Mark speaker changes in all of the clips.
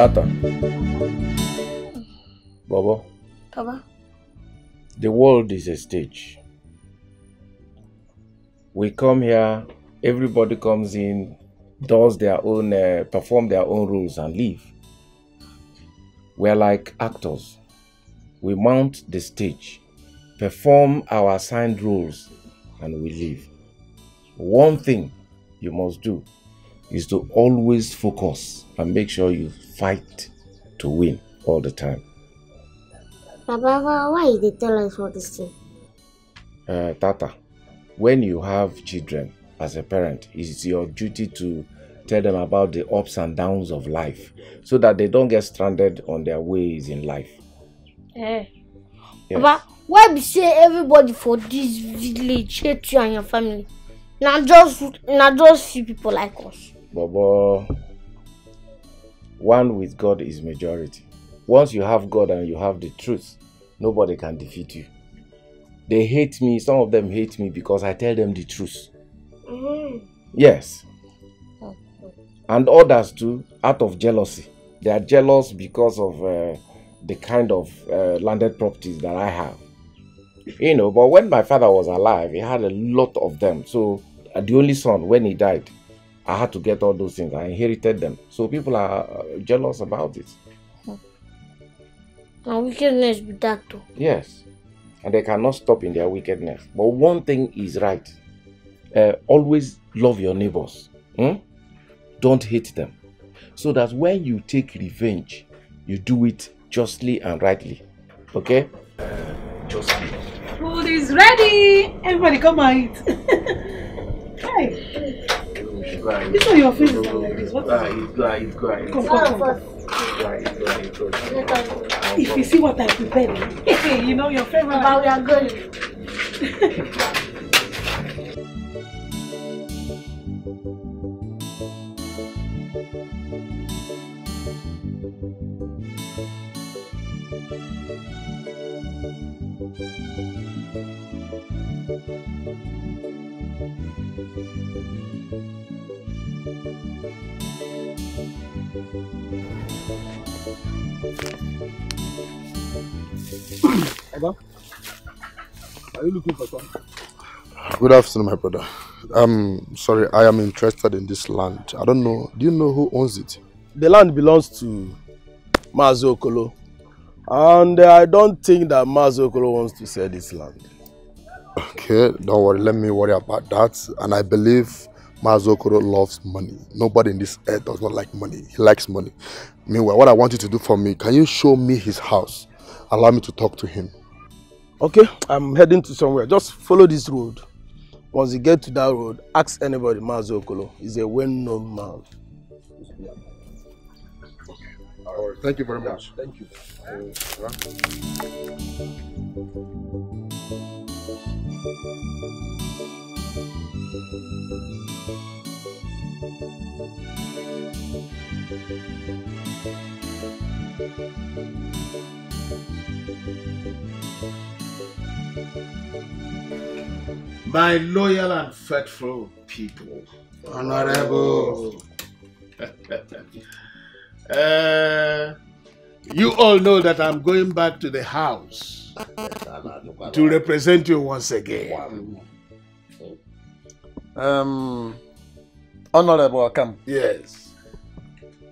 Speaker 1: Tata. Bobo.
Speaker 2: Papa.
Speaker 1: The world is a stage. We come here, everybody comes in, does their own, perform their own roles and leave. We're like actors. We mount the stage, perform our assigned roles, and we leave. One thing you must do is to always focus and make sure you fight to win all the time.
Speaker 2: Papa, why did they tell us all this thing?
Speaker 1: Tata, when you have children as a parent, it's your duty to tell them about the ups and downs of life so that they don't get stranded on their ways in life.
Speaker 2: Yes.
Speaker 3: Papa, why be say everybody for this village hate you and your family? Not just few people like us.
Speaker 1: Bobo, one with God is majority. Once you have God and you have the truth, nobody can defeat you. They hate me, some of them hate me because I tell them the truth. Yes. And others too, out of jealousy. They are jealous because of the kind of landed properties that I have. You know, but when my father was alive, he had a lot of them. So the only son, when he died, I had to get all those things. I inherited them. So people are jealous about it.
Speaker 3: And wickedness be that too.
Speaker 1: Yes. And they cannot stop in their wickedness. But one thing is right. Always love your neighbors. Don't hate them. So that when you take revenge, you do it justly and rightly. Okay? Justly.
Speaker 4: Food is ready. Everybody come and eat. Hey. This one your face is like this. What is it? Come. If you see what I prepared, you know your favorite.
Speaker 3: But we are good.
Speaker 5: Aba, are you looking for something?
Speaker 6: Good afternoon, my brother. Sorry, I am interested in this land. I don't know. Do you know who owns it?
Speaker 5: The land belongs to Mazo Okolo. And I don't think that Mazo Okolo wants to sell this land.
Speaker 6: Okay, don't worry. Let me worry about that. And I believe Mazo Okolo loves money. Nobody in this earth does not like money. He likes money. Meanwhile, what I want you to do for me, can you show me his house? Allow me to talk to him.
Speaker 5: Okay, I'm heading to somewhere. Just follow this road. Once you get to that road, ask anybody Mazo Okolo. He's a well-known man.
Speaker 6: All right, thank you very much.
Speaker 5: Thank you.
Speaker 7: My loyal and faithful people.
Speaker 5: Honorable.
Speaker 7: You all know that I'm going back to the house to represent you once again.
Speaker 8: Honorable Akam.
Speaker 7: Yes.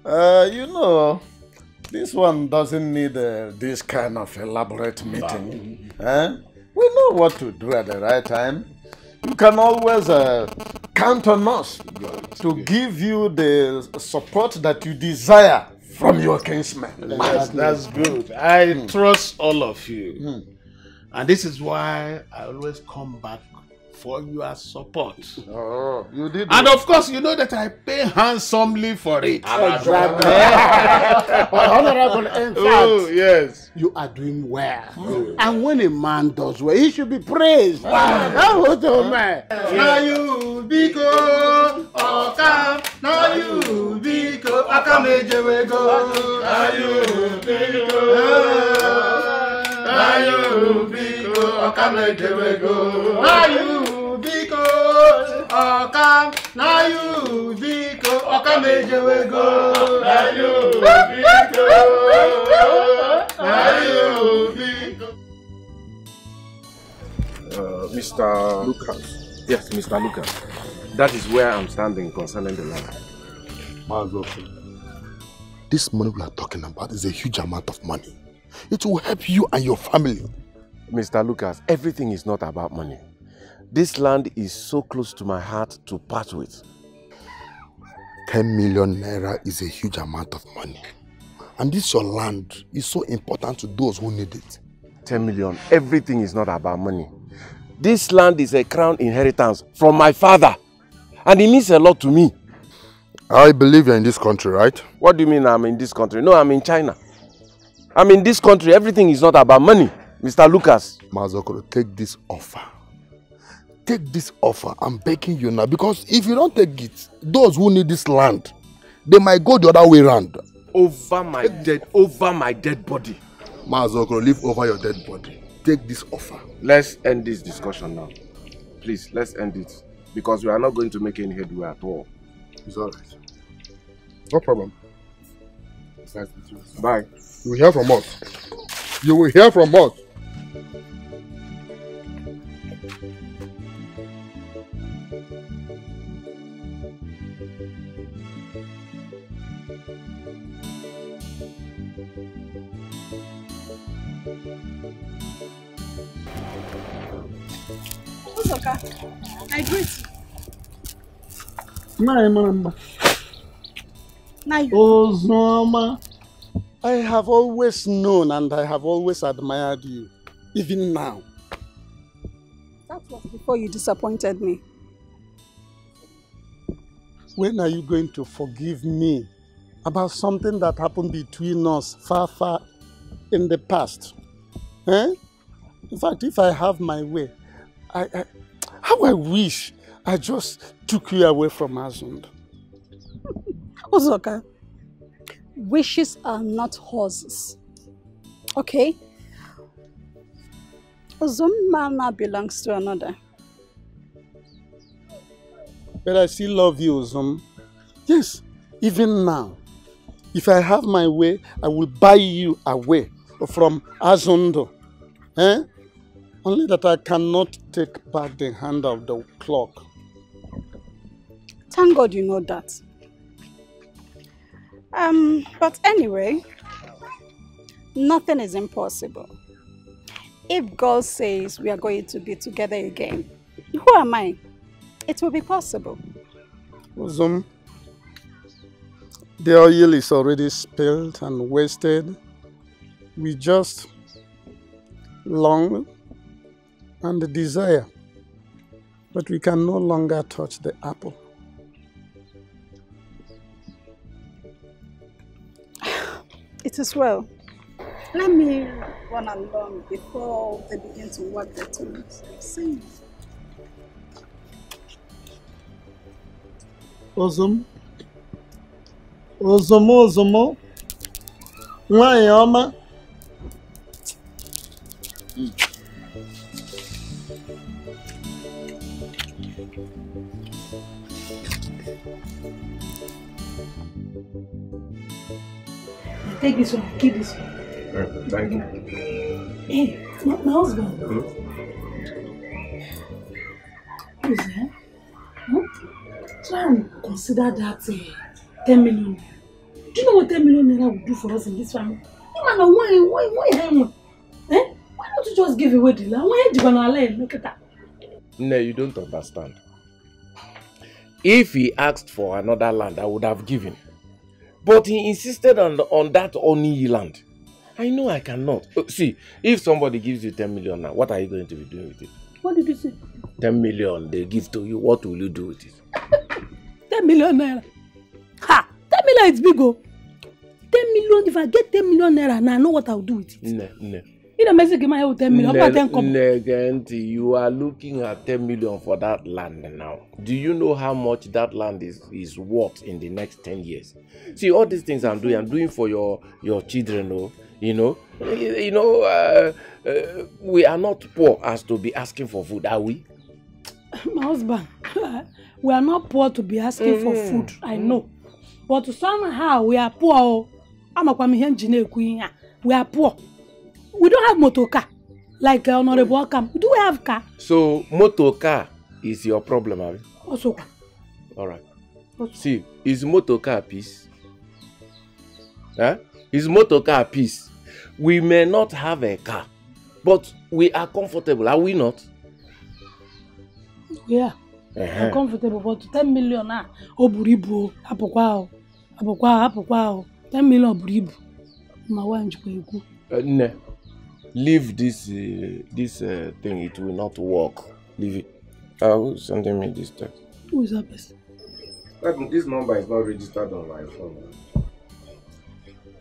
Speaker 8: You know, this one doesn't need this kind of elaborate meeting. We know what to do at the right time. You can always count on us to give you the support that you desire from your kinsmen.
Speaker 7: That's good. I trust all of you. And this is why I always come back for your support.
Speaker 8: Oh, you did.
Speaker 7: And of course, you know that I pay handsomely for it.
Speaker 8: Exactly.
Speaker 7: Honorable, in fact, yes, you are doing well. And when a man does well, he should be praised. Now you biko, Okam. Now you biko, Okam ejewego. Now you biko, Okam ejewego. Now you Okam, now you biko,
Speaker 1: Mr. Lucas. Yes, Mr. Lucas. That is where I'm standing concerning the land.
Speaker 6: This money we are talking about is a huge amount of money. It will help you and your family.
Speaker 1: Mr. Lucas, everything is not about money. This land is so close to my heart to part with.
Speaker 6: 10 million naira is a huge amount of money. And this your land is so important to those who need it.
Speaker 1: 10 million. Everything is not about money. This land is a crown inheritance from my father. And it means a lot to me.
Speaker 6: I believe you're in this country, right?
Speaker 1: What do you mean I'm in this country? No, I'm in China. I'm in this country. Everything is not about money. Mr. Lucas.
Speaker 6: Mazokoro, take this offer. Take this offer. I'm begging you now. Because if you don't take it, those who need this land, they might go the other way around.
Speaker 1: Over my dead body.
Speaker 6: Mazokoro, live over your dead body. Take this offer.
Speaker 1: Let's end this discussion now. Please, let's end it. Because we are not going to make any headway at all.
Speaker 6: It's alright. No problem. It's nice to meet you.
Speaker 1: Bye.
Speaker 6: You will hear from us. You will hear from us.
Speaker 9: I greet
Speaker 7: Ozoma, I have always known and I have always admired you, even now.
Speaker 9: That was before you disappointed me.
Speaker 7: When are you going to forgive me about something that happened between us far, far in the past? Eh? In fact, if I have my way, how I wish I just took you away from Azund.
Speaker 9: Ozoka, wishes are not horses. Okay? Ozoma belongs to another.
Speaker 7: But I still love you, Ozom. Yes, even now. If I have my way, I will buy you away from Azundo. Eh? Only that I cannot take back the hand of the clock.
Speaker 9: Thank God you know that. But anyway, nothing is impossible. If God says we are going to be together again, who am I? It will be possible.
Speaker 7: Ozom, the oil is already spilled and wasted. We just long and desire, but we can no longer touch the apple.
Speaker 9: It is well. Let me run along before they begin to work their tongues. See.
Speaker 7: Ozomo, Ozomo, Nwanyama.
Speaker 10: Take this one, keep this one.
Speaker 1: Thank you.
Speaker 10: Hey, my husband. Please, eh? Try and consider that 10 million. Do you know what 10 million naira would do for us in this family? Why don't you just give away the land? Why are you going to allow it? Look at that.
Speaker 1: No, you don't understand. If he asked for another land, I would have given. But he insisted on that only land. I know I cannot. See, if somebody gives you 10 million now, what are you going to be doing with it?
Speaker 10: What did you say?
Speaker 1: 10 million they give to you. What will you do with it?
Speaker 10: 10 million naira. Ha! 10 million is big, oh. 10 million, if I get 10 million naira now, I know what I'll do with it.
Speaker 1: No.
Speaker 10: You don't message my with 10 million.
Speaker 1: You are looking at 10 million for that land now. Do you know how much that land is worth in the next 10 years? See, all these things I'm doing for your children, oh. We are not poor as to be asking for food, are we?
Speaker 10: My husband, We are not poor to be asking for food, I know. But somehow we are poor. We are poor. We don't have motor car. Like Honorable Okam. Do we have car?
Speaker 1: So, motor car is your problem, Abi?
Speaker 10: Also.
Speaker 1: Alright. See, is motor car peace? Huh? Is motor car peace? We may not have a car, but we are comfortable, are we not?
Speaker 10: Yeah. I'm comfortable, but 10 million now. Oh, buribu. Apokwa. 10 million buribu. My wife
Speaker 1: No. Leave this thing. It will not work. Leave it. Who's sending me this text?
Speaker 10: Who is that person?
Speaker 1: This number is not registered on my phone.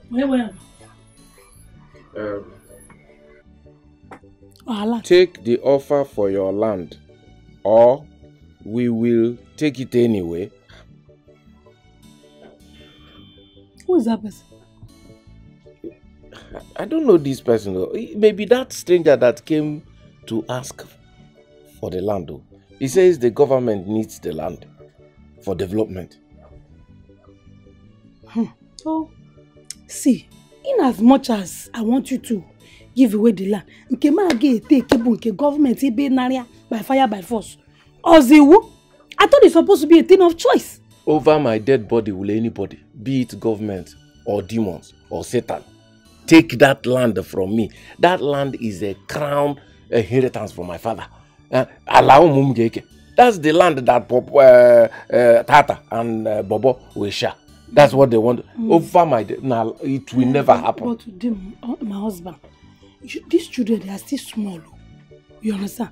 Speaker 10: Where?
Speaker 1: Take the offer for your land, or we will take it anyway.
Speaker 10: Who is that person?
Speaker 1: I don't know this person though. Maybe that stranger that came to ask for the land though. He says the government needs the land for development.
Speaker 10: So, see, in as much as I want you to give away the land, take government by fire by force. I thought it's supposed to be a thing of choice.
Speaker 1: Over my dead body will anybody, be it government or demons or Satan, take that land from me. That land is a crown inheritance from my father. That's the land that Tata and Bobo will share. That's what they want. Over my dead. Now, it will never happen.
Speaker 10: But them, my husband, these children, they are still small. You understand?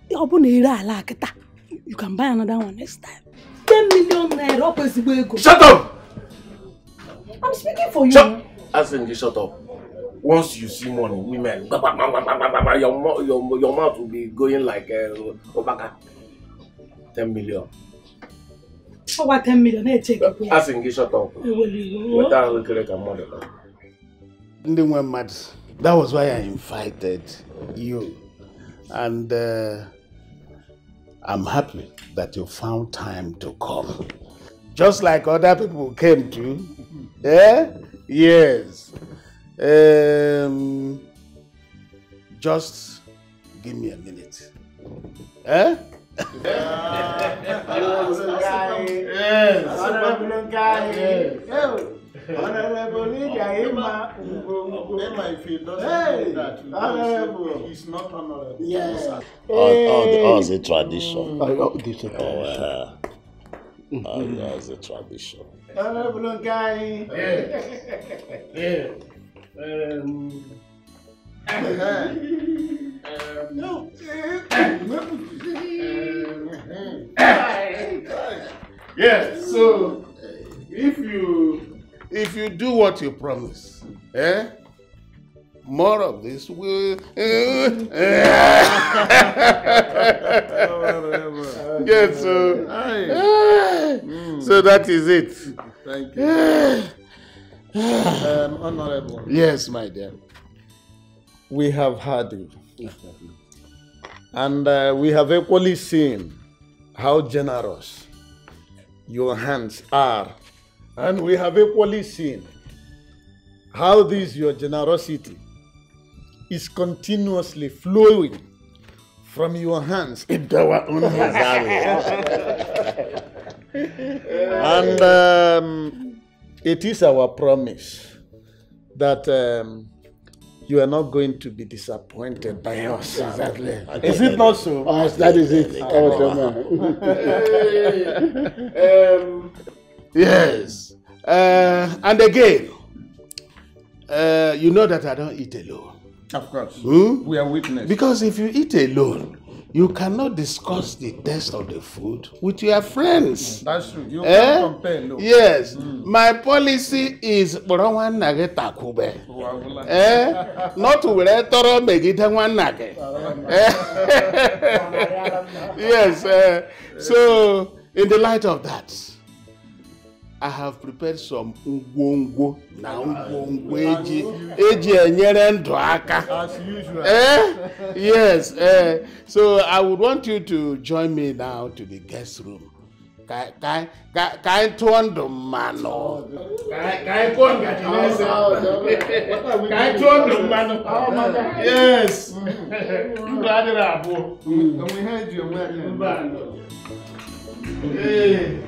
Speaker 10: You can buy another one next time. 10 million naira.
Speaker 1: Shut up!
Speaker 10: I'm speaking for you.
Speaker 1: Shut up. Once you see money, women, your mouth will be going like Obaka. 10 million.
Speaker 10: Oh, what 10 million? Hey, check it.
Speaker 1: Shut up.
Speaker 7: That was why I invited you. And I'm happy that you found time to come. Just like other people came to. Yes. Just give me a minute.
Speaker 8: Honorable if he doesn't do that, he's not honorable.
Speaker 7: Yes.
Speaker 11: It's a tradition.
Speaker 8: It's a tradition. Honorable guy.
Speaker 7: Yes, so if you do what you promise, more of this will yes, so that is it.
Speaker 8: Thank you. Honorable.
Speaker 7: Yes, my dear.
Speaker 8: We have heard you. And we have equally seen how generous your hands are. And we have equally seen how this your generosity is continuously flowing from your hands into our own hands. And it is our promise that you are not going to be disappointed by us.
Speaker 7: Exactly.
Speaker 8: Is it not so?
Speaker 7: That is it. Yes. And again, you know that I don't eat alone.
Speaker 8: Of course. We are witness.
Speaker 7: Because if you eat alone, you cannot discuss the taste of the food with your friends.
Speaker 8: That's true. You can't compare. No.
Speaker 7: Yes. My policy is not to yes. So in the light of that, I have prepared some ngwongwo na ngwongwo eji enyere ndụ aka.
Speaker 8: As usual.
Speaker 7: Yes. So I would want you to join me now to the guest room. Kai tuondo mano. Kai tuondo mano. Yes. And we heard you. Hey.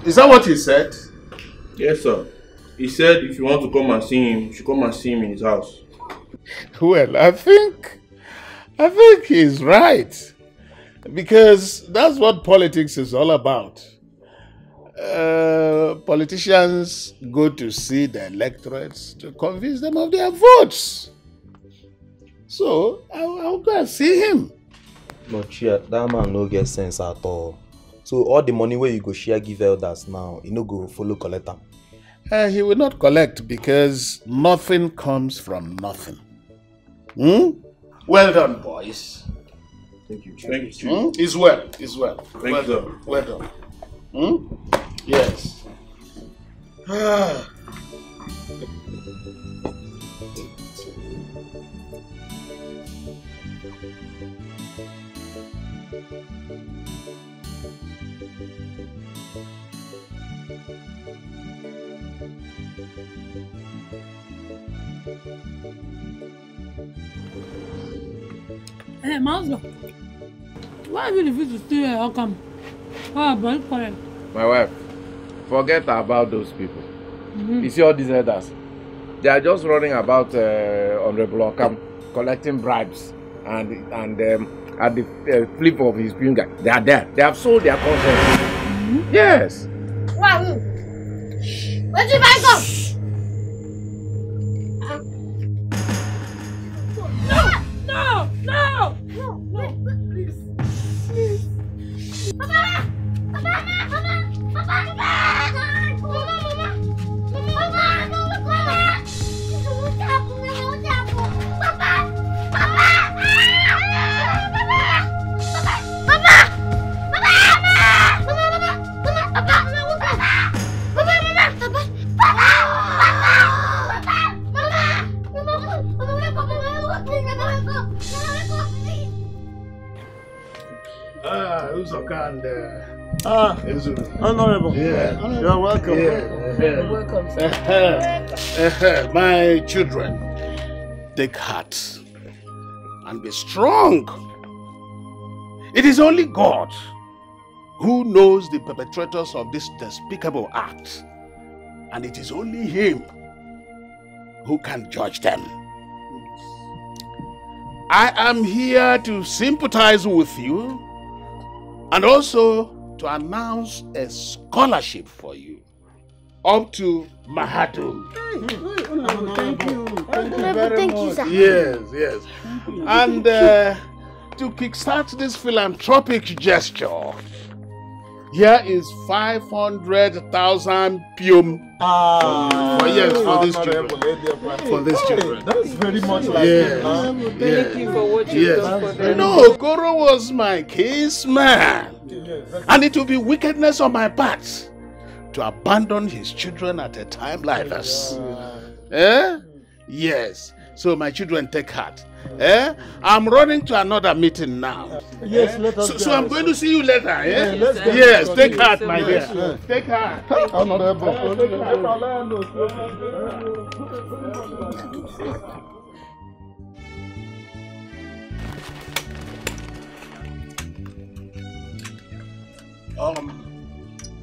Speaker 7: Is that what he said?
Speaker 4: Yes, sir. He said if you want to come and see him, you should come and see him in his house.
Speaker 7: Well, I think he's right. Because that's what politics is all about. Politicians go to see the electorates to convince them of their votes. So, I'll go and see him.
Speaker 12: But that man no get sense at all. So all the money where you go share give elders now, you no go follow collect them.
Speaker 7: He will not collect because nothing comes from nothing. Well done, boys.
Speaker 4: Thank you. Thank you.
Speaker 7: It's well. It's well.
Speaker 4: Thank you.
Speaker 7: Well done. Yes.
Speaker 10: Hey, Mazlo, why have you refused to stay here? How come? How about it?
Speaker 1: My wife, forget about those people. You see all these elders? They are just running about Honorable Okam, collecting bribes, and at the flip of his finger, they are there. They have sold their conscience. Yes.
Speaker 3: Where's your bag go?
Speaker 10: No! Please.
Speaker 3: Papa!
Speaker 8: Honorable.
Speaker 7: Yeah.
Speaker 8: You're welcome.
Speaker 7: You're welcome, sir. My children, take heart and be strong. It is only God who knows the perpetrators of this despicable act, and it is only Him who can judge them. I am here to sympathize with you and also to announce a scholarship for you up to Mahadum.
Speaker 8: Thank you.
Speaker 3: Thank you, sir.
Speaker 7: Yes. And to kickstart this philanthropic gesture, here is 500,000 pium. For these children. For these children.
Speaker 8: That's very much like
Speaker 7: it.
Speaker 13: Thank you for what you've done for them.
Speaker 7: No, Goro was my case man. And it will be wickedness on my part to abandon his children at a time like this. Yes. So my children, take heart. I'm running to another meeting now.
Speaker 8: Yes, let us
Speaker 7: so I'm going to see you later.
Speaker 8: Let's go.
Speaker 7: Yes, take heart, my dear. Take heart.
Speaker 8: Honorable.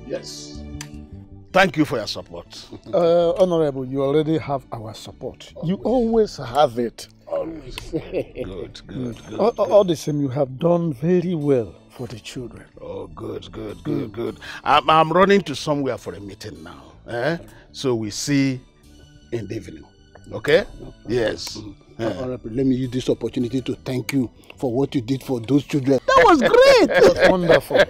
Speaker 7: Yes. Thank you for your support.
Speaker 8: Honorable, you already have our support. You always have it.
Speaker 7: All always.
Speaker 8: Good.
Speaker 7: All the same, you have done very well for the children.
Speaker 8: Oh, good.
Speaker 7: I'm running to somewhere for a meeting now. So we see in the evening. Okay? Yes. Honorable, let me use this opportunity to thank you for what you did for those children. That was great. That was wonderful.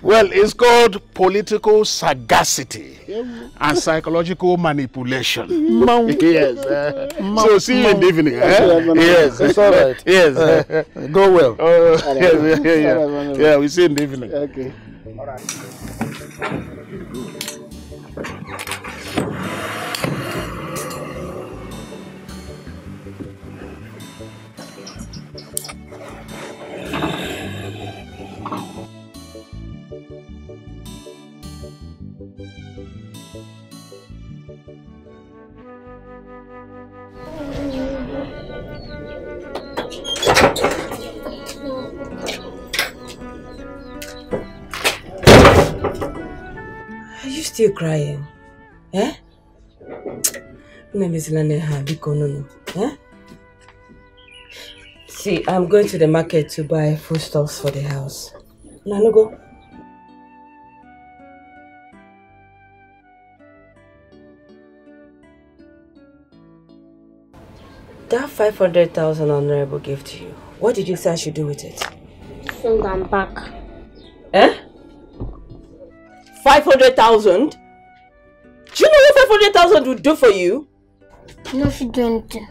Speaker 7: Well, it's called political sagacity and psychological manipulation. Yes. So see you in the evening. Yes, it's all right. Yes. Go well. Yeah, we see you in the evening. Okay. All right.
Speaker 14: Are you still crying? Eh? See, I'm going to the market to buy foodstuffs for the house. No go. That 500,000 honorable gave to you, what did you say I should do with it?
Speaker 3: Send them back.
Speaker 14: Eh? 500,000? Do you know what 500,000 would do for you?
Speaker 3: No, she do anything.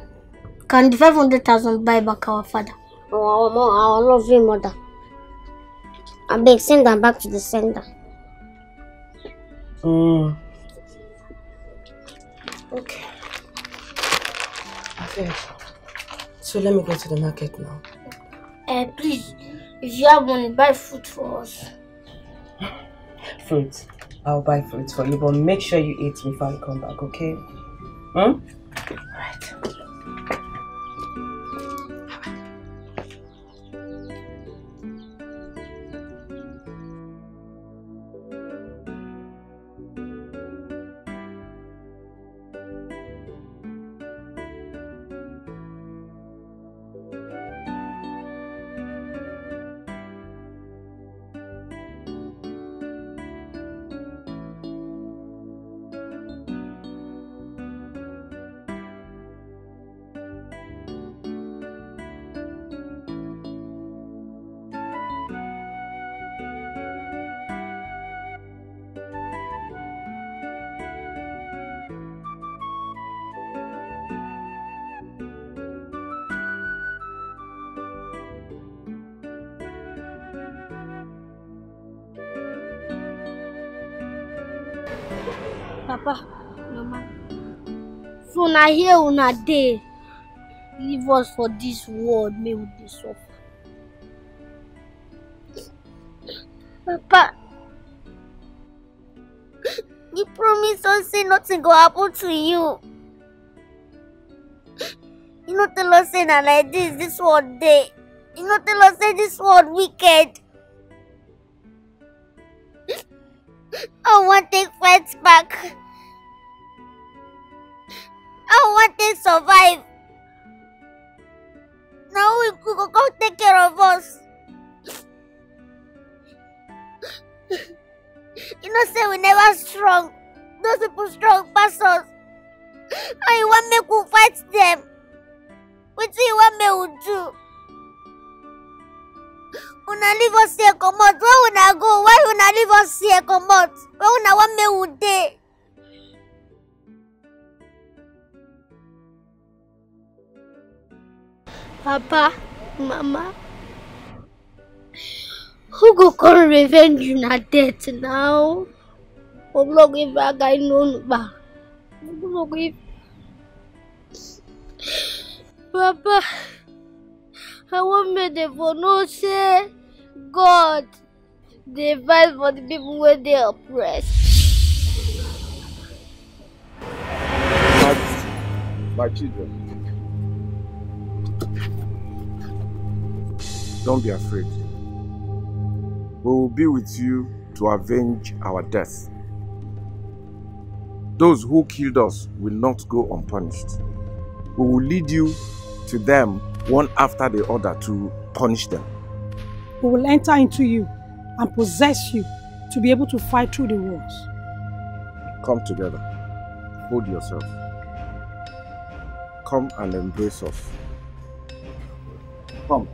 Speaker 3: Can the 500,000 buy back our father? Our lovely mother. I beg, send them back to the sender.
Speaker 14: Okay. Okay. So let me go to the market now.
Speaker 3: Please, if you have money, buy fruit for us.
Speaker 14: Fruit. I'll buy fruits for you, but make sure you eat before I come back, okay? Alright.
Speaker 3: Papa, Mama, so now here on a day, leave us for this world, may we be suffer. Papa, you promise us say nothing go happen to you. You not tell us say na like this world day. You not tell us say this world wicked. I want to take fights back. I want to survive. Now we could go take care of us. You know, say we never strong. Those people strong pass us. And you want me to fight them. What do you want me to do? Una leave us here, come out. Where una go? Why una leave us here, come out? Where una want me to day? Papa, Mama, who go come revenge you na death now? I'm not going back, I know ba. Papa, I want me to know say God, they fight for the people where they are oppressed.
Speaker 1: My children, don't be afraid. We will be with you to avenge our death. Those who killed us will not go unpunished. We will lead you to them one after the other to punish them.
Speaker 10: We will enter into you and possess you to be able to fight through the wars.
Speaker 1: Come together. Hold yourself. Come and embrace us. Come.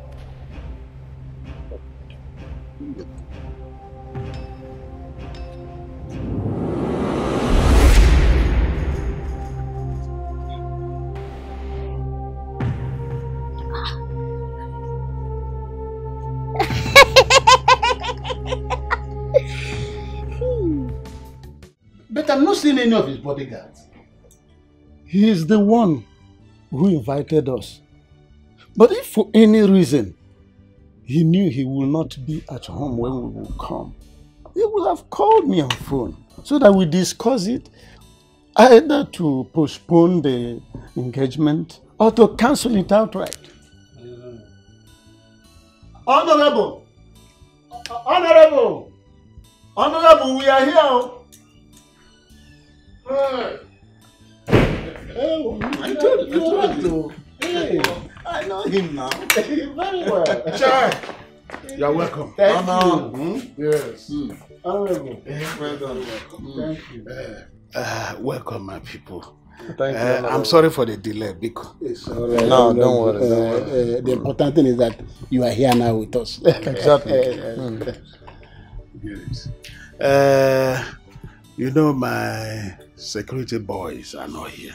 Speaker 7: But I'm not seeing any of his bodyguards.
Speaker 15: He is the one who invited us. But if for any reason he knew he will not be at home when we will come, he would have called me on phone so that we discuss it, either to postpone the engagement or to cancel it outright.
Speaker 7: Honorable! Honorable! Honorable, we are here. Hey. I told you. Hey. I know him now. Very well. Chai. You're welcome. Thank you. Yes. Honorable. Well done. Thank you. Welcome, my people.
Speaker 15: Thank you.
Speaker 7: I'm sorry for the delay. Because
Speaker 15: it's all right. No, don't worry.
Speaker 7: The important thing is that you are here now with us.
Speaker 15: Exactly.
Speaker 7: You know, my security boys are not here.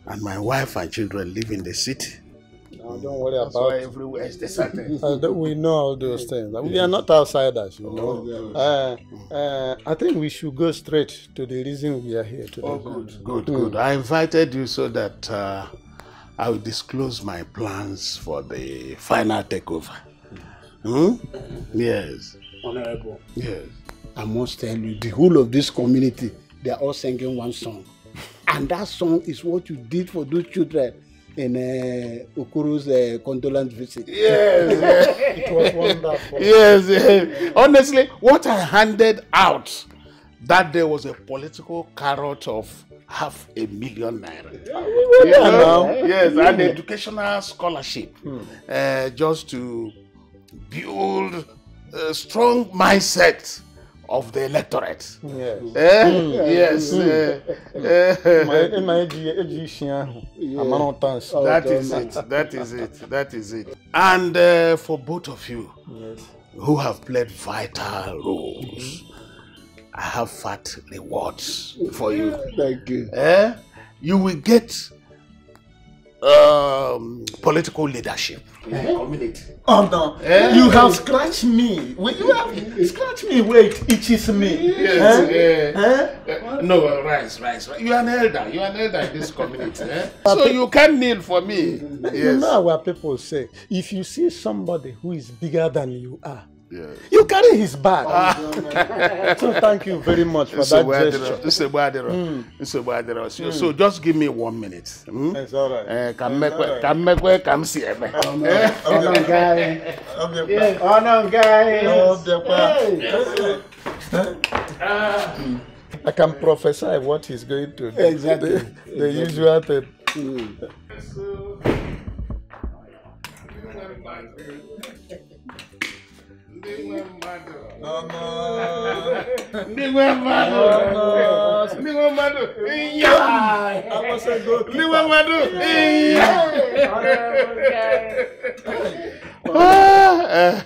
Speaker 7: And my wife and children live in the city.
Speaker 15: No, don't worry about it.
Speaker 7: Everywhere is deserted.
Speaker 15: We know all those things. We are not outsiders, you know. I think we should go straight to the reason we are here today.
Speaker 7: Oh, good. I invited you so that I will disclose my plans for the final takeover. Yes.
Speaker 16: Honorable.
Speaker 7: Yes.
Speaker 16: I must tell you, the whole of this community, they are all singing one song. And that song is what you did for those children in Okuru's condolence visit.
Speaker 7: Yes.
Speaker 16: It was wonderful.
Speaker 7: Yes. Honestly, what I handed out that day was a political carrot of 500,000 naira. Yes, and educational scholarship. Just to build a strong mindset of the electorate.
Speaker 15: Yes.
Speaker 7: Yes. That is it. And for both of you who have played vital roles, I have fat rewards for you.
Speaker 16: Thank you.
Speaker 7: You will get political leadership in the community.
Speaker 15: Oh no, you have scratched me. You have scratched me where it itches me.
Speaker 7: Yes. No, rise. You are an elder. You are an elder in this community. So you can kneel for me.
Speaker 15: Yes.
Speaker 7: Yes.
Speaker 15: You know what people say. If you see somebody who is bigger than you are, you carry his bag. So thank you very much for that gesture.
Speaker 7: So just give me 1 minute.
Speaker 15: It's all right.
Speaker 7: Come see me.
Speaker 15: I can prophesy what he's going to do.
Speaker 16: Exactly.
Speaker 15: The usual thing.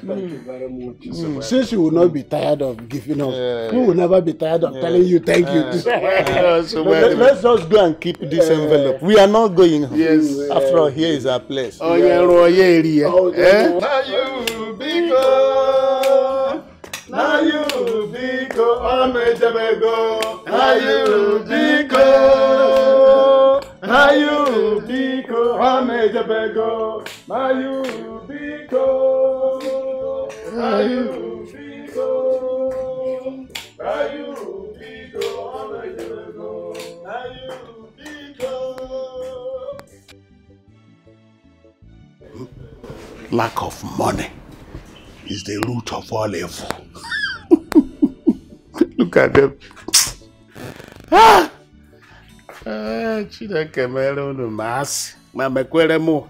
Speaker 16: Thank you very much. Since you will not be tired of giving us, we will never be tired of telling you thank you.
Speaker 15: Let's just go and keep this envelope. We are not going home.
Speaker 7: Yes.
Speaker 15: After all, here is our place.
Speaker 7: Oh, yeah, area.
Speaker 15: Now you biko, amejabego. Now you biko, amejabego. Now you biko, amejabego.
Speaker 7: Lack of money is the root of all evil. Look at them. Chineke mere unu masị ma mekwere mụ.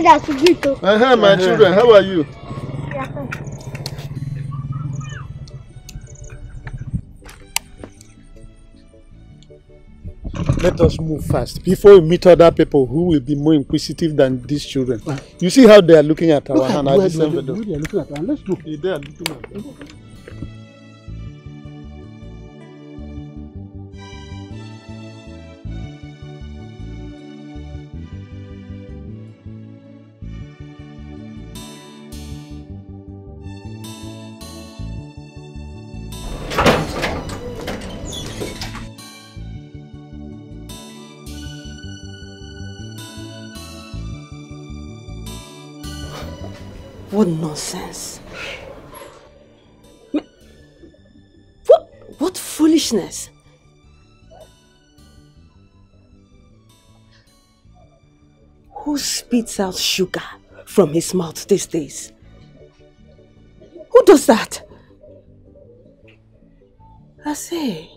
Speaker 3: That's Vito.
Speaker 5: My children, how are you? Let us move fast before we meet other people who will be more inquisitive than these children. You see how they are looking at our hand.
Speaker 7: They are looking at our hand. Let's do.
Speaker 5: They are looking at us.
Speaker 14: What nonsense. What foolishness. Who spits out sugar from his mouth these days? Who does that? I say,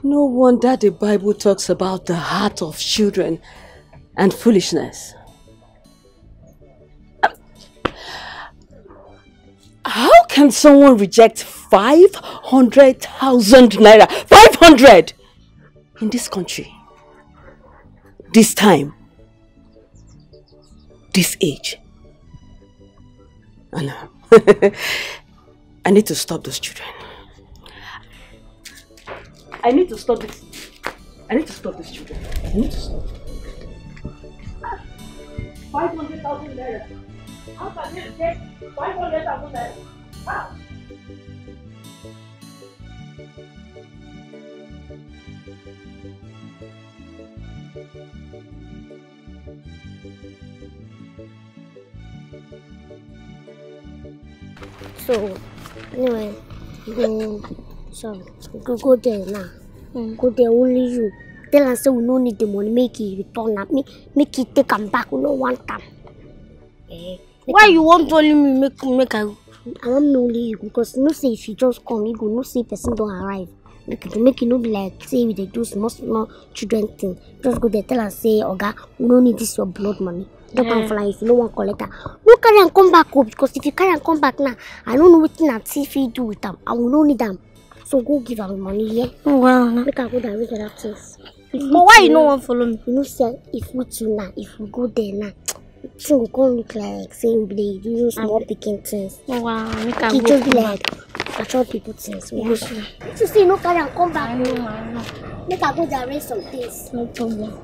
Speaker 14: no wonder the Bible talks about the heart of children and foolishness. How can someone reject 500,000 naira? 500! In this country, this time, this age. I know. I need to stop those children. I need to stop this. I need to stop these children. I need to stop. 500,000 naira. How can they get 500,000 naira? How?
Speaker 3: So, anyway, go there now. Go there, only you. Tell us we no need the money, make it return up. Make it take them back, we no want them. Why you want only me make I want me only you, because no say if you just come, you go no say person don't arrive. Make it no be like say we they do small children thing. Just go there, tell us say, Oga, we don't need this your blood money. Don't come for if you don't want collect that. No carry and come back up, because if you carry and come back now, I don't know what TV do with them. I will not need them. So go give them money, yeah? Oh wow. Make I go there with that things. But why you no want follow me? You know say if we two now, if we go there now, things will come look like saying they do small picking things. Oh wow, make I go. Just be like actual people things. We go see. So say no carry and come back. I know. Make I go there arrange some things. No problem.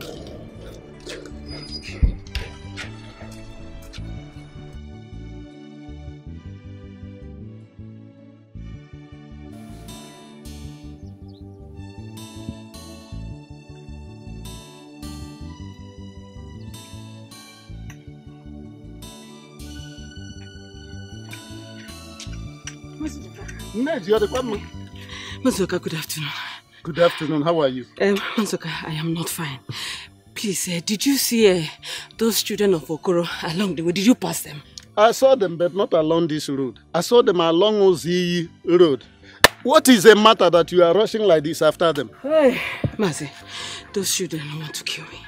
Speaker 5: Ned, you're the partner.
Speaker 14: Mazoka, good afternoon.
Speaker 5: Good afternoon, how are you?
Speaker 14: Mazoka, I am not fine. Please, did you see those children of Okoro along the way? Did you pass them?
Speaker 5: I saw them, but not along this road. I saw them along Ozi Road. What is the matter that you are rushing like this after them?
Speaker 14: Hey, Mazi, those children want to kill me.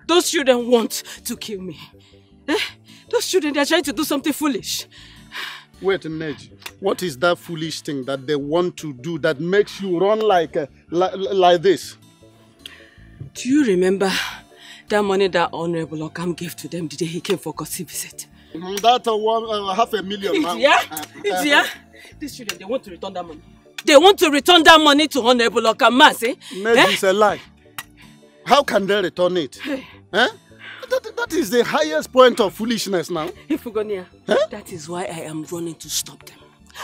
Speaker 14: Those children want to kill me. Those children, they are trying to do something foolish.
Speaker 5: Wait, Neji. What is that foolish thing that they want to do that makes you run like this?
Speaker 14: Do you remember that money that Honorable Okam gave to them the day he came for courtesy visit?
Speaker 5: That $500,000.
Speaker 14: Yeah? These children, they want to return that money. They want to return that money to Honorable Okam, Masi.
Speaker 5: Neji, it's a lie. How can they return it? That is the highest point of foolishness now.
Speaker 14: Ifugonia, that is why I am running to stop them.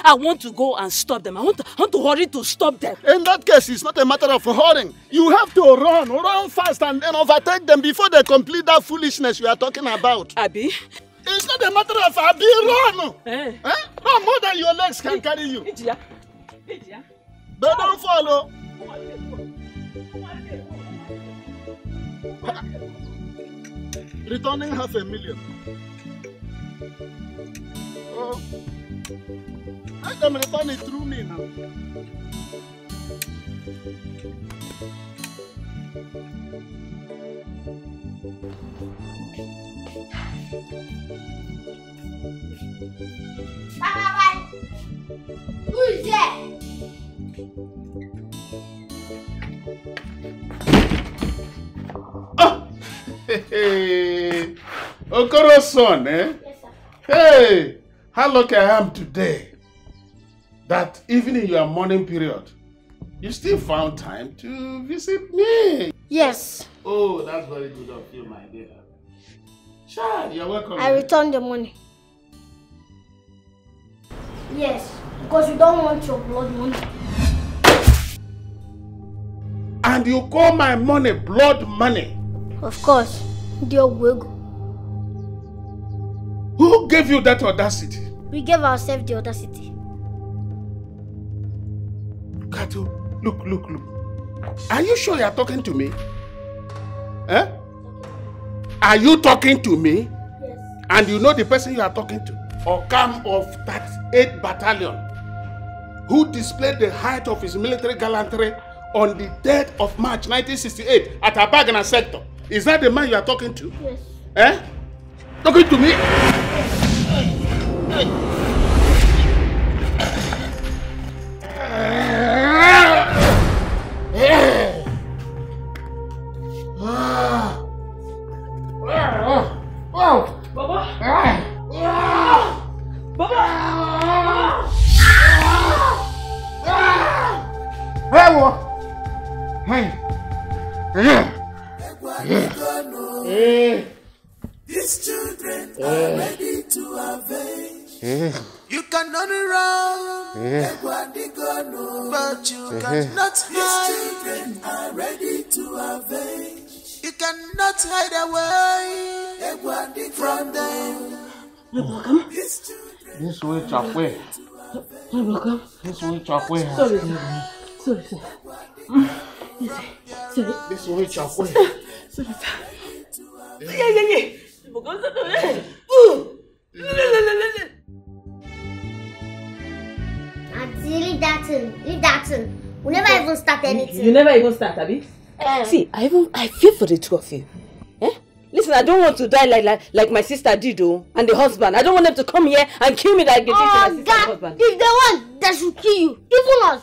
Speaker 14: I want to go and stop them. I want to hurry to stop them.
Speaker 5: In that case, it's not a matter of hurrying. You have to run fast and overtake them before they complete that foolishness you are talking about.
Speaker 14: Abi?
Speaker 5: It's not a matter of Abi, run! No more than your legs can carry you. They don't follow.
Speaker 15: Returning $500,000. Oh, I can return it through me now.
Speaker 3: Bye. Who is there?
Speaker 7: Hey, Okoro's son, eh?
Speaker 3: Yes, sir.
Speaker 7: Hey, how lucky I am today that even in your morning period, you still found time to visit me.
Speaker 3: Yes.
Speaker 7: Oh, that's very good of you, my dear. Sure, you're welcome.
Speaker 3: I returned the money. Yes, because you don't want your blood money.
Speaker 7: And you call my money blood money?
Speaker 3: Of course, dear Wego.
Speaker 7: Who gave you that audacity?
Speaker 3: We gave ourselves the audacity.
Speaker 7: Kato, look. Are you sure you're talking to me? Eh? Are you talking to me?
Speaker 3: Yes.
Speaker 7: And you know the person you are talking to? Okam of that 8th Battalion, who displayed the height of his military gallantry on the 3rd of March 1968 at Abagana sector. Is that the man you are talking to?
Speaker 3: Yes.
Speaker 7: Eh? Talking to me?
Speaker 17: These children are ready to avenge. You cannot run, but you cannot hide. These children are ready to avenge. You cannot hide away from them.
Speaker 7: This way, Chakwe. This way, Chakwe.
Speaker 14: Sorry.
Speaker 7: This way, Chakwe.
Speaker 14: Sorry.
Speaker 3: Auntie, leave that in. We never even start anything.
Speaker 14: You never even start, Abi? See, I feel for the two of you. Eh? Listen, I don't want to die like my sister did, and the husband. I don't want them to come here and kill me like they did to my sister and husband.
Speaker 3: If they want, they should kill you. Even us.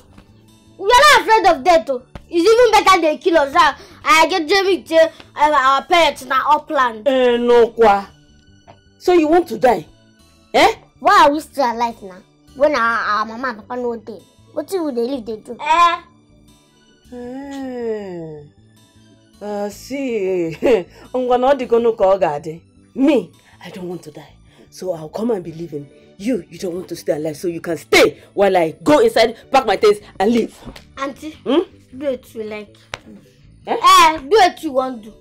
Speaker 3: We are not afraid of death, though. It's even better they kill us. I get Jamie to our parents in our upland.
Speaker 14: No, kwa. So you want to die? Eh?
Speaker 3: Why are we still alive now? When our mama and papa no dead. What will they live they do?
Speaker 14: See. Me, I don't want to die. So I'll come and be living. You don't want to stay alive, so you can stay while I go inside, pack my things and leave.
Speaker 3: Auntie, do it you like. Do it you want to do.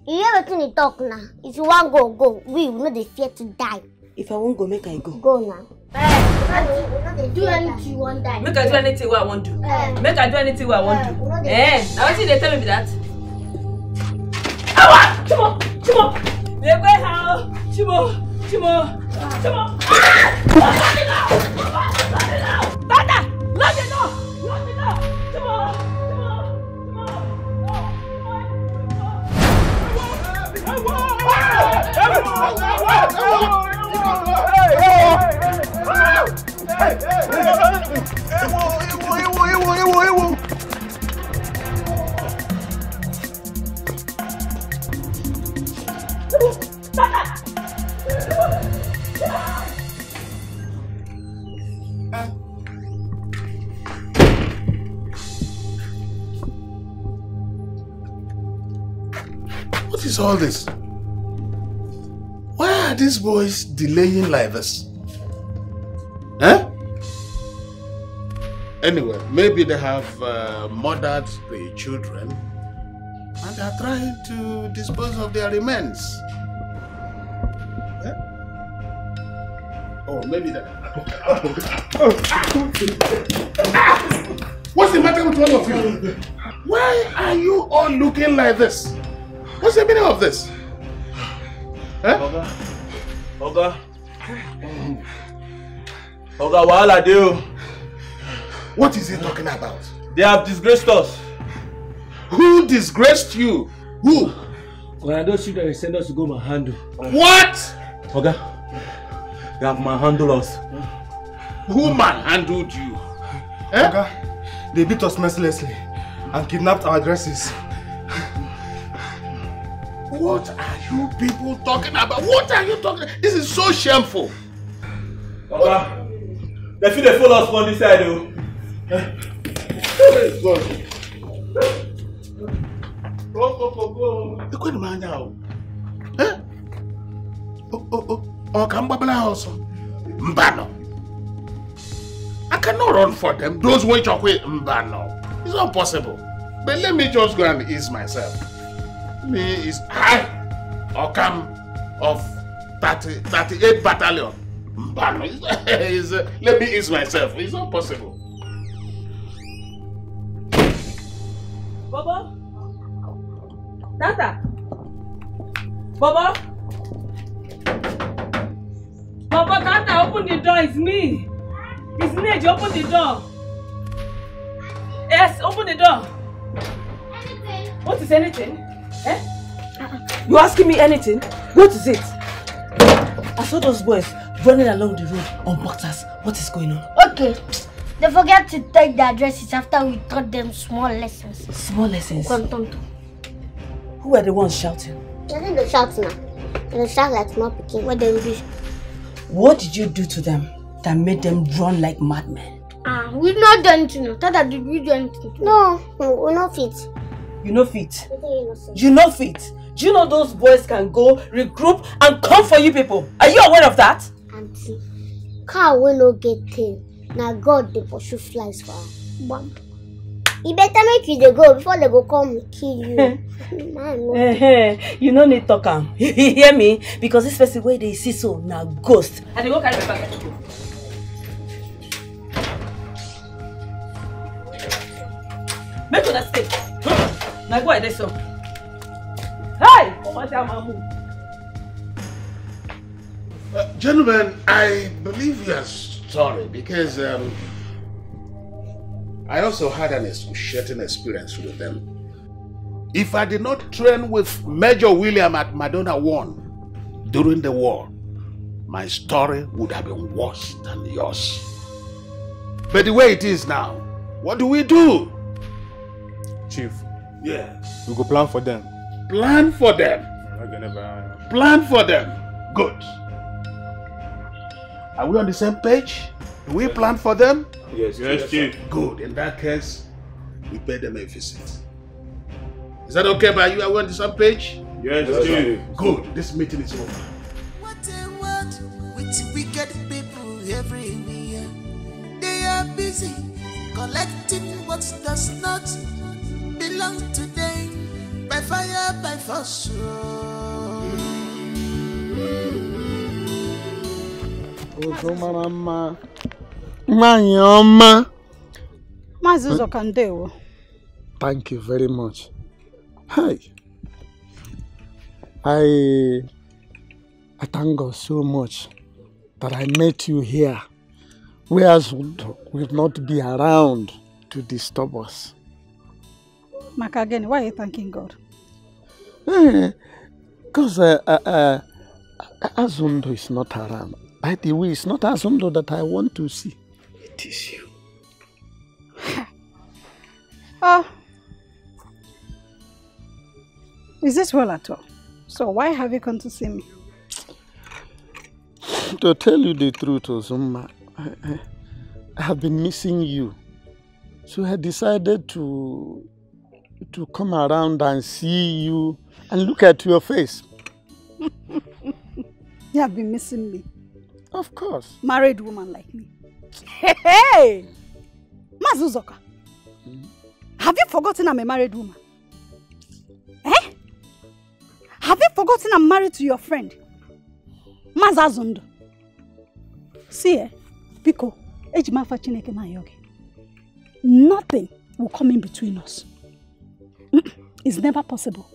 Speaker 3: You hear everything you talk now. If you want go. We will not the fear to die.
Speaker 14: If I won't go, make I go.
Speaker 3: Go now. Do anything you want die.
Speaker 14: Make I do anything what I want to. Make I do anything what I want to. Now what they tell me that? Chimo. They go how? Chimo. Tata, lock it up.
Speaker 7: What is all this? Why are these boys delaying like this? Anyway, maybe they have murdered the children and they are trying to dispose of their remains. Oh, maybe that. What's the matter with all of you? Why are you all looking like this? What's the meaning of this?
Speaker 12: Oga, wahala dey.
Speaker 7: What is he talking about?
Speaker 12: They have disgraced us.
Speaker 7: Who disgraced you? Who?
Speaker 18: When those children they send us to go manhandle.
Speaker 7: What?
Speaker 18: Oga, they have manhandled us.
Speaker 7: Who manhandled you?
Speaker 18: Oga, they beat us mercilessly and kidnapped our dresses.
Speaker 7: What are you people talking about? What are you talking about? This is so shameful.
Speaker 12: Oga, they feel they follow us on this side though.
Speaker 7: Go. The good man now. Oh, come back also. Mbano. I cannot run for them. Those who talk with Mbano. It's not possible. But let me just go and ease myself. Me is I Okam of 38 battalion. Mbano. Let me ease myself. It's not possible.
Speaker 14: Bobo? Tata? Bobo? Bobo, Tata, open the door. It's me. It's Nate. Open the door. Yes, open the door. Anything? What is anything? Eh? You asking me anything? What is it? I saw those boys running along the road on boxers. What is going on?
Speaker 3: Okay. They forget to take their dresses after we taught them small lessons.
Speaker 14: Small lessons? Who were the ones shouting?
Speaker 3: They didn't shout now. They shout like small picking. What they will be?
Speaker 14: What did you do to them that made them run like madmen?
Speaker 3: We not done anything. Tata, did we do anything? No, we're not fit.
Speaker 14: You know fit? You know fit? Do you know those boys can go, regroup, and come for you people? Are you aware of that?
Speaker 3: Auntie, car will not get tail. Now God, they pursue flies for us. You better make you they go before they go come kill you.
Speaker 14: You no need talk am. You hear me? Because this person where they see so now ghost. And they go carry my bag. Make sure that stay. Now go ahead, so. Hey!
Speaker 7: Gentlemen, I believe you are sorry because I also had an excruciating experience with them. If I did not train with Major William at Madonna 1 during the war, my story would have been worse than yours. But the way it is now, what do we do?
Speaker 18: Chief.
Speaker 7: Yeah.
Speaker 18: We go plan for them.
Speaker 7: Plan for them. Plan for them. Good. Are we on the same page? Do we plan for them?
Speaker 18: Yes, Chief.
Speaker 7: Good. In that case, we pay them a visit. Is that okay by you? Are we on the same page?
Speaker 18: Yes, Chief.
Speaker 7: Good. This meeting is over.
Speaker 17: What with wicked people everywhere. They are busy collecting what does not belong to them. By fire, by force.
Speaker 15: Thank you very much. Hi. I thank God so much that I met you here, whereas will not be around to disturb us.
Speaker 9: Maka, again, why are you thanking God?
Speaker 15: Because Azundo is not around. By the way, it's not Azundo that I want to see. It is you.
Speaker 9: Oh. Is this well at all? So why have you come to see me?
Speaker 15: To tell you the truth, Ozuma, I have been missing you. So I decided to come around and see you and look at your face.
Speaker 9: You have been missing me.
Speaker 15: Of course.
Speaker 9: Married woman like me. Hey! Mazuzoka. Have you forgotten I'm a married woman? Eh? Have you forgotten I'm married to your friend? Mazazundo. See, Biko, Ejimafa Chineke Mayoge. Nothing will come in between us. It's never possible.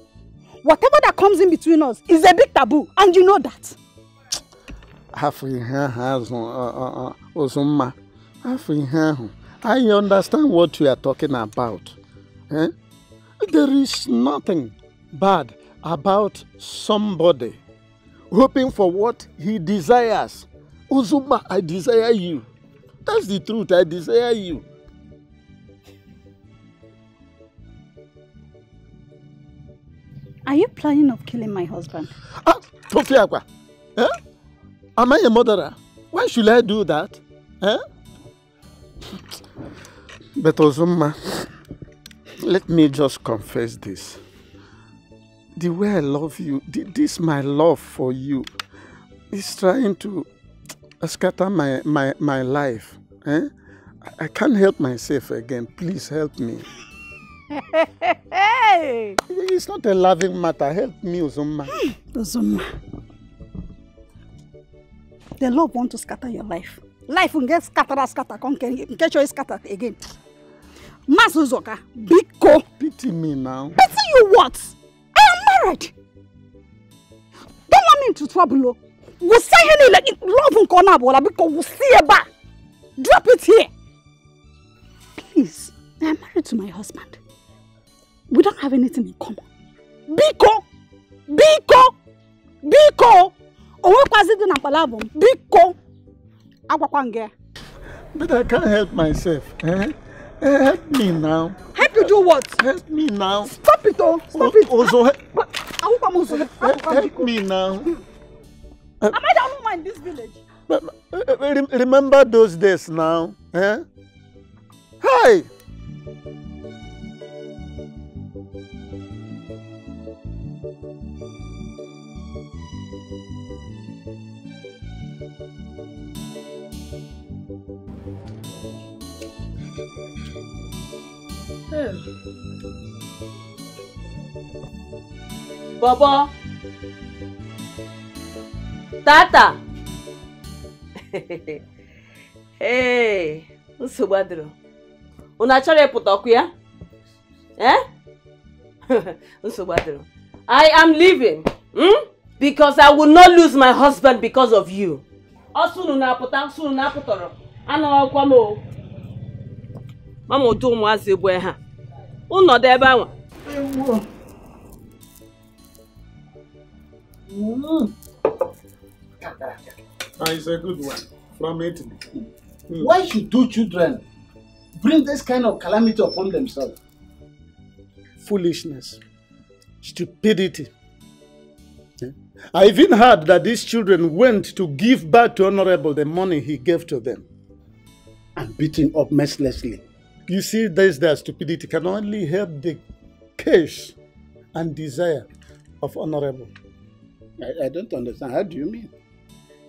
Speaker 9: Whatever that comes in between us is a big taboo, and you know that.
Speaker 15: I understand what you are talking about. Eh? There is nothing bad about somebody hoping for what he desires. Uzuma, I desire you. That's the truth, I desire you.
Speaker 9: Are you planning of killing my husband?
Speaker 15: Tofiakwa, eh? Am I a murderer? Why should I do that? Eh? But Uzuma, let me just confess this. The way I love you, this my love for you, is trying to scatter my life. Eh? I can't help myself again. Please help me.
Speaker 9: Hey!
Speaker 15: It's not a loving matter. Help me, Uzuma.
Speaker 9: Uzuma. The Lord wants to scatter your life. Life will get scatter, get you scattered again. Masuzoka, Biko.
Speaker 15: Pity me now.
Speaker 9: Pity you what? I am married. Don't want me into trouble. We'll say any like love corner because we'll see about. Drop it here. Please, I am married to my husband. We don't have anything in common. Biko! Biko! Biko! Biko!
Speaker 15: But I can't help myself. Eh? Help me now.
Speaker 9: Help you do what?
Speaker 15: Help me now.
Speaker 9: Stop it, oh! Stop it!
Speaker 15: Also, help me now.
Speaker 9: Am I the only one in this village?
Speaker 15: But, remember those days now. Eh? Hi!
Speaker 14: Bobo. Tata. Hey, Nsubadro. Una chore putoku ya? Eh? Nsubadro. I am leaving. Because I will not lose my husband because of you. Osunu na putoro. Ano kwamo. Mama otu mu azebwe ha. Uno de ebe anwa.
Speaker 16: It's a good one from Italy. Why should two children bring this kind of calamity upon themselves?
Speaker 15: Foolishness, stupidity. I even heard that these children went to give back to Honorable the money he gave to them.
Speaker 16: And beat him up mercilessly.
Speaker 15: You see, their stupidity can only help the case and desire of Honorable.
Speaker 16: I don't understand. How do you mean?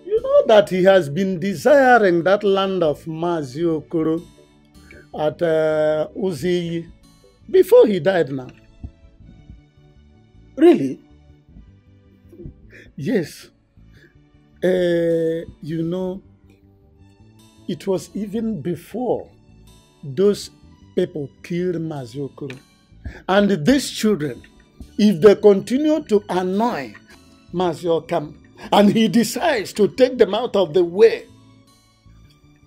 Speaker 15: You know that he has been desiring that land of Mazi Okoro at Uziyi before he died now.
Speaker 16: Really?
Speaker 15: Yes. You know, it was even before those people killed Mazi Okoro. And these children, if they continue to annoy Mazi Okam, and he decides to take them out of the way,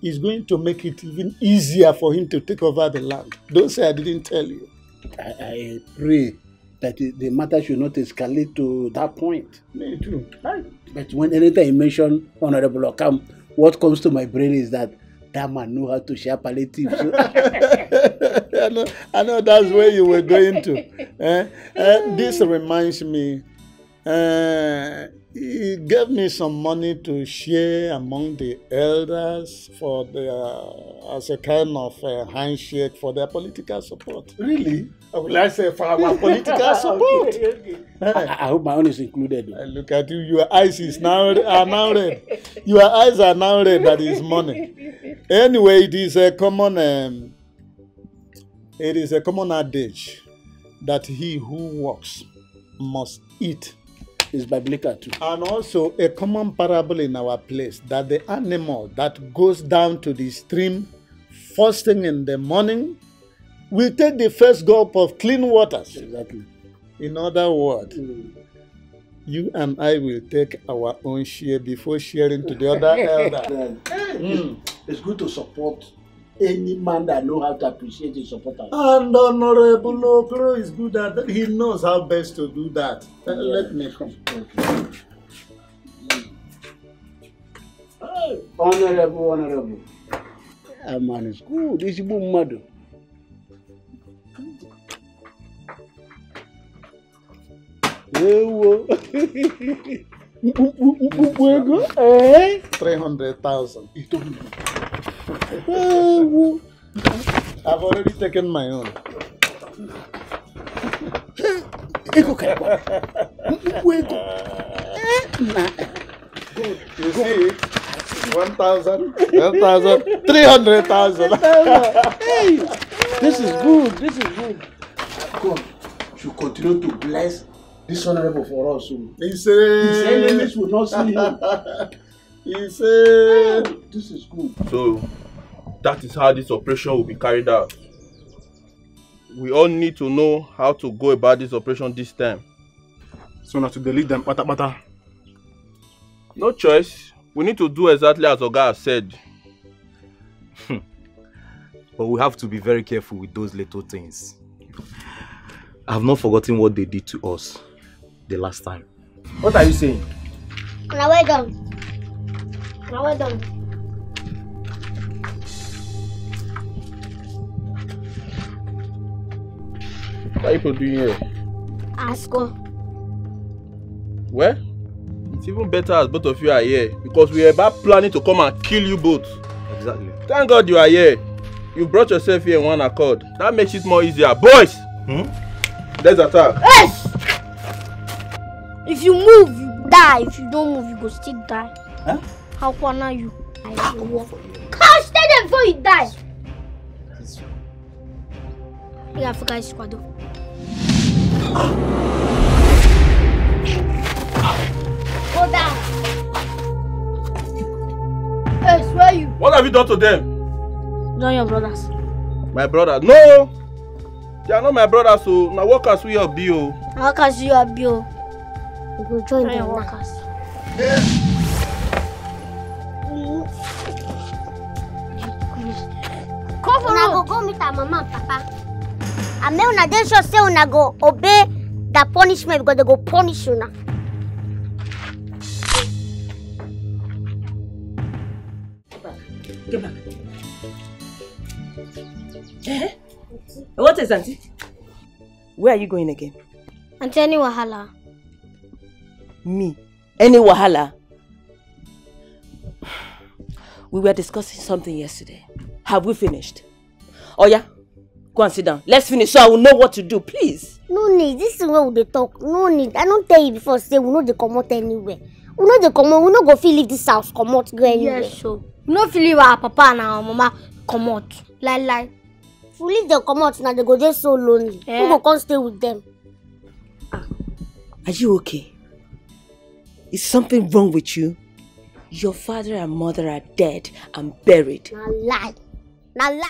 Speaker 15: he's going to make it even easier for him to take over the land. Don't say I didn't tell you.
Speaker 16: I pray that the matter should not escalate to that point.
Speaker 15: Me too.
Speaker 16: But when anytime you mention Honorable Okam, what comes to my brain is that man knows how to share palliatives.
Speaker 15: I know that's where you were going to. This reminds me, he gave me some money to share among the elders for as a kind of handshake for their political support.
Speaker 16: Really?
Speaker 15: Will I say for our political support?
Speaker 16: Okay. I hope my own is included.
Speaker 15: Look at you, your eyes are now red. Your eyes are now red, that is money. Anyway, it is a common adage that he who works must eat.
Speaker 16: Is biblical too.
Speaker 15: And also a common parable in our place that the animal that goes down to the stream first thing in the morning will take the first gulp of clean waters.
Speaker 16: Exactly.
Speaker 15: In other words, you and I will take our own share before sharing to the other elder.
Speaker 7: It's good to support any man that knows how to appreciate his supporters.
Speaker 15: And Honorable Okoro is good at that. He knows how best to do that. Let me come.
Speaker 7: Hey, honorable. That man is good. He's a good mother.
Speaker 15: Where 300,000. I've already taken my own. You see, 1,000, 300,000.
Speaker 7: Hey, this is good. God should continue to bless this honorable for us.
Speaker 15: He said,
Speaker 7: his enemies will not see him.
Speaker 15: He said,
Speaker 7: this is good.
Speaker 18: So, that is how this operation will be carried out. We all need to know how to go about this operation this time.
Speaker 5: So now to delete them, pata.
Speaker 18: No choice. We need to do exactly as Oga has said.
Speaker 12: But we have to be very careful with those little things. I have not forgotten what they did to us the last time.
Speaker 18: What are you saying?
Speaker 3: Now we're done.
Speaker 18: What are you doing here?
Speaker 3: Ask her.
Speaker 18: Well, it's even better as both of you are here because we are about planning to come and kill you both.
Speaker 12: Exactly.
Speaker 18: Thank God you are here. You brought yourself here in one accord. That makes it more easier. Boys! Let's attack.
Speaker 3: Yes! If you move, you die. If you don't move, you go still die.
Speaker 12: Huh?
Speaker 3: How corner you? Can't stay there before you die. You have to guys squad. Go down. Hey, swear you.
Speaker 18: What have you done to them?
Speaker 3: Not your brothers.
Speaker 18: My brother? No! They are not my brothers, so now workers we are bio.
Speaker 3: Workers you are bio. You go join the workers. Come for now. Go meet our mama and papa. And me una dey sure say una go obey the punishment because they go punish you now.
Speaker 14: Get back. Eh? What is Auntie? Where are you going again?
Speaker 3: Auntie, any wahala?
Speaker 14: Me? Any wahala? We were discussing something yesterday. Have we finished? Oh yeah? Go and sit down. Let's finish so I will know what to do, please.
Speaker 3: No need. This is where they talk. No need. I don't tell you before say we know they come out anywhere. We know they come out. We no go feel leave this house come out go anywhere. Yes, so. We no feel leave our papa and our mama come out. Lie. If we leave them come out now, they go just so lonely. Yeah. We go come stay with them.
Speaker 14: Are you okay? Is something wrong with you? Your father and mother are dead and buried.
Speaker 3: Now lie.